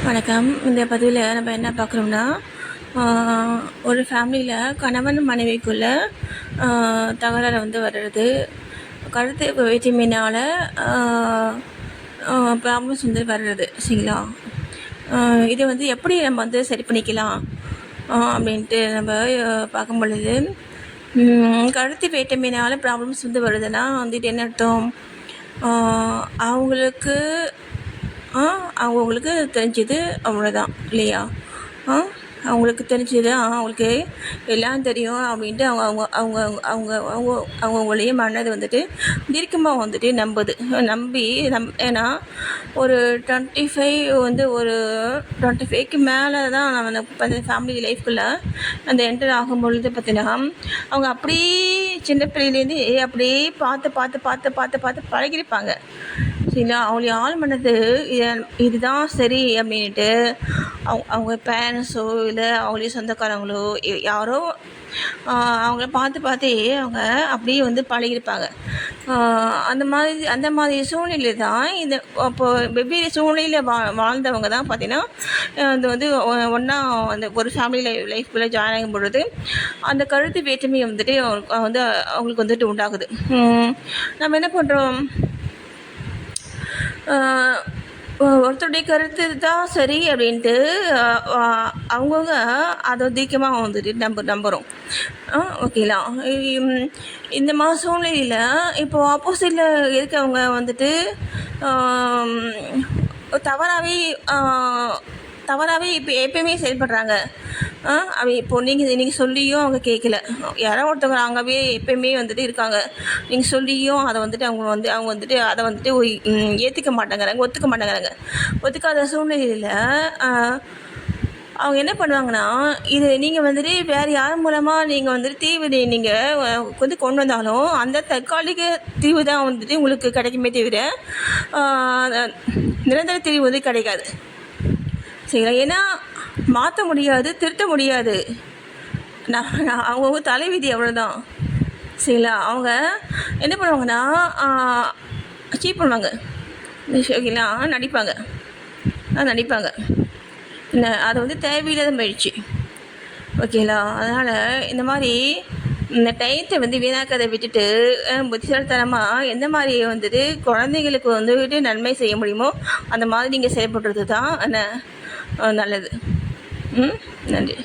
வணக்கம். இந்த பதிவில் நம்ம என்ன பார்க்குறோம்னா, ஒரு ஃபேமிலியில் கணவன் மனைவிக்குள்ள தகராறு வர்றது, கருத்து வேற்றுமையினால் ப்ராப்ளம்ஸ் வர்றது சரிங்களா. இதை எப்படி நம்ம சரி பண்ணிக்கலாம் அப்படின்ட்டு நம்ம பார்க்கும் பொழுது, கருத்து வேற்றுமையினால் ப்ராப்ளம்ஸ் வருதுன்னா என்ன அர்த்தம்? அவங்களுக்கு தெரிஞ்சது அவ்வளோதான் இல்லையா. அவங்களுக்கு தெரிஞ்சது அவங்களுக்கு எல்லாம் தெரியும் அப்படின்ட்டு அவங்கவுங்களையே மனது தீர்க்கமாக நம்பி ஏன்னா ஒரு 25 ஒரு 25க்கு மேலே தான் நம்ம அந்த ஃபேமிலி லைஃப்குள்ளே அந்த என்டர் ஆகும் பொழுது பார்த்தீங்கன்னா, அவங்க அப்படியே சின்ன பிள்ளையிலேருந்து அப்படியே பார்த்து பார்த்து பார்த்து பார்த்து பார்த்து பழகிருப்பாங்க சரிங்களா. அவங்களுடைய ஆள் மனது இதுதான் சரி அப்படின்ட்டு அவங்க பேரண்ட்ஸோ இல்லை அவங்களுடைய சொந்தக்காரங்களோ யாரோ அவங்கள பார்த்து பார்த்தே அவங்க அப்படியே பழகிருப்பாங்க. அந்த மாதிரி சூழ்நிலை தான் இந்த அப்போ வெவ்வேறு சூழ்நிலையில் வாழ்ந்தவங்க தான் பார்த்திங்கன்னா இது ஒன்றா அந்த ஒரு ஃபேமிலி லைஃப்குள்ளே ஜாயின் ஆகும் பொழுது அந்த கருத்து வேற்றுமை அவங்களுக்கு உண்டாகுது. நம்ம என்ன பண்ணுறோம், ஒருத்தருடைய கருத்து தான் சரி அப்படின்ட்டு அவங்கவுங்க அதை தீர்க்கமாக நம்புகிறோம். ஓகேங்களா. இந்த மாதிரி சூழ்நிலையில் இப்போது ஆப்போசிட்டில் இருக்கவங்க தவறாகவே இப்போ எப்பயுமே செயல்படுறாங்க. இப்போது நீங்கள் சொல்லியும் அவங்க கேட்கல. யாரோ ஒருத்தவங்க அங்கேவே எப்பயுமே இருக்காங்க. நீங்கள் சொல்லியும் அதை அவங்க அதை ஏற்றுக்க மாட்டேங்கிறாங்க, ஒத்துக்க மாட்டேங்கிறாங்க. ஒத்துக்காத சூழ்நிலையில் அவங்க என்ன பண்ணுவாங்கன்னா, இது நீங்கள் வேறு யார் மூலமாக நீங்கள் தீர்வு நீங்கள் கொண்டு வந்தாலும் அந்த தற்காலிக தீர்வு தான் உங்களுக்கு கிடைக்குமே தவிர நிரந்தர தீர்வு கிடைக்காது சரிங்களா. ஏன்னா மாற்ற முடியாது, திருத்த முடியாது. அவங்க தலைவிதி அவ்வளோதான் சரிங்களா. அவங்க என்ன பண்ணுவாங்கன்னா அச்சீவ் பண்ணுவாங்க ஓகேங்களா, நடிப்பாங்க என்ன அது தேவையில்லாத முயற்சி ஓகேங்களா. அதனால் இந்த மாதிரி இந்த டயத்தை வீணாக்கதை விட்டுட்டு புத்திசாலித்தனமாக எந்த மாதிரி குழந்தைங்களுக்கு நன்மை செய்ய முடியுமோ அந்த மாதிரி நீங்கள் செயல்படுறது தான் நல்லது. நன்றி.